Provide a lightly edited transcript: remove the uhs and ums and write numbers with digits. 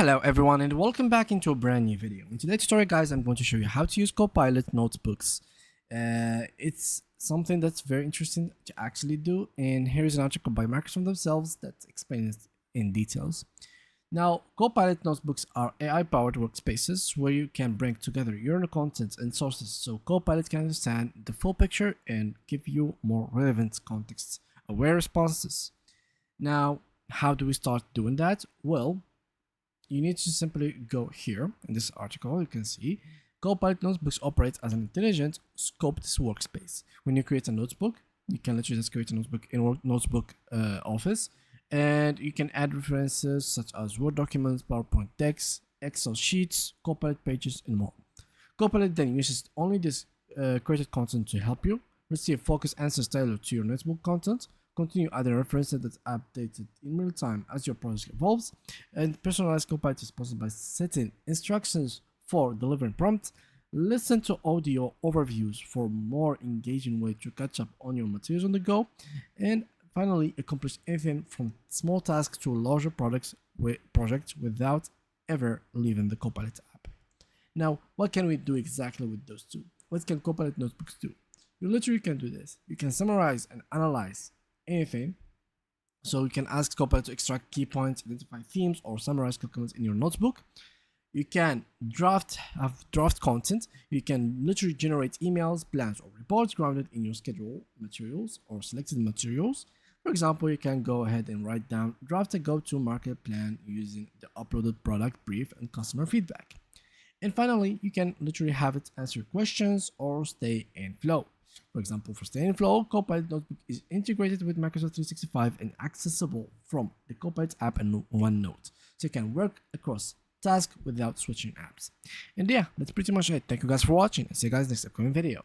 Hello everyone and welcome back into a brand new video. In today's tutorial guys, I'm going to show you how to use Copilot notebooks. It's something that's very interesting to actually do, and here is an article by Microsoft themselves that explains it in details. Now, Copilot notebooks are AI-powered workspaces where you can bring together your content and sources so Copilot can understand the full picture and give you more relevant context-aware responses. Now, how do we start doing that? Well, you need to simply go here in this article. You can see Copilot notebooks operate as an intelligent scoped workspace. When you create a notebook, you can literally just create a notebook in Notebook Office, and you can add references such as Word documents, PowerPoint text, Excel sheets, Copilot pages, and more. Copilot then uses only this created content to help you receive focused answers tailored to your notebook content, continue adding references that's updated in real time as your project evolves, and personalize Copilot is possible by setting instructions for delivering prompts, listen to audio overviews for more engaging way to catch up on your materials on the go, and finally accomplish anything from small tasks to larger projects without ever leaving the Copilot app. Now, what can we do exactly with those two? What can Copilot notebooks do? You literally can do this. You can summarize and analyze anything. So you can ask Copilot to extract key points, identify themes, or summarize documents in your notebook. You can draft content. You can literally generate emails, plans, or reports grounded in your schedule materials or selected materials. For example, you can go ahead and write down, draft a go-to-market plan using the uploaded product brief and customer feedback. And finally, you can literally have it answer questions or stay in flow. For example, for Stay in Flow, Copilot Notebook is integrated with Microsoft 365 and accessible from the Copilot app and OneNote, so you can work across tasks without switching apps. And yeah, that's pretty much it. Thank you guys for watching, and see you guys next upcoming video.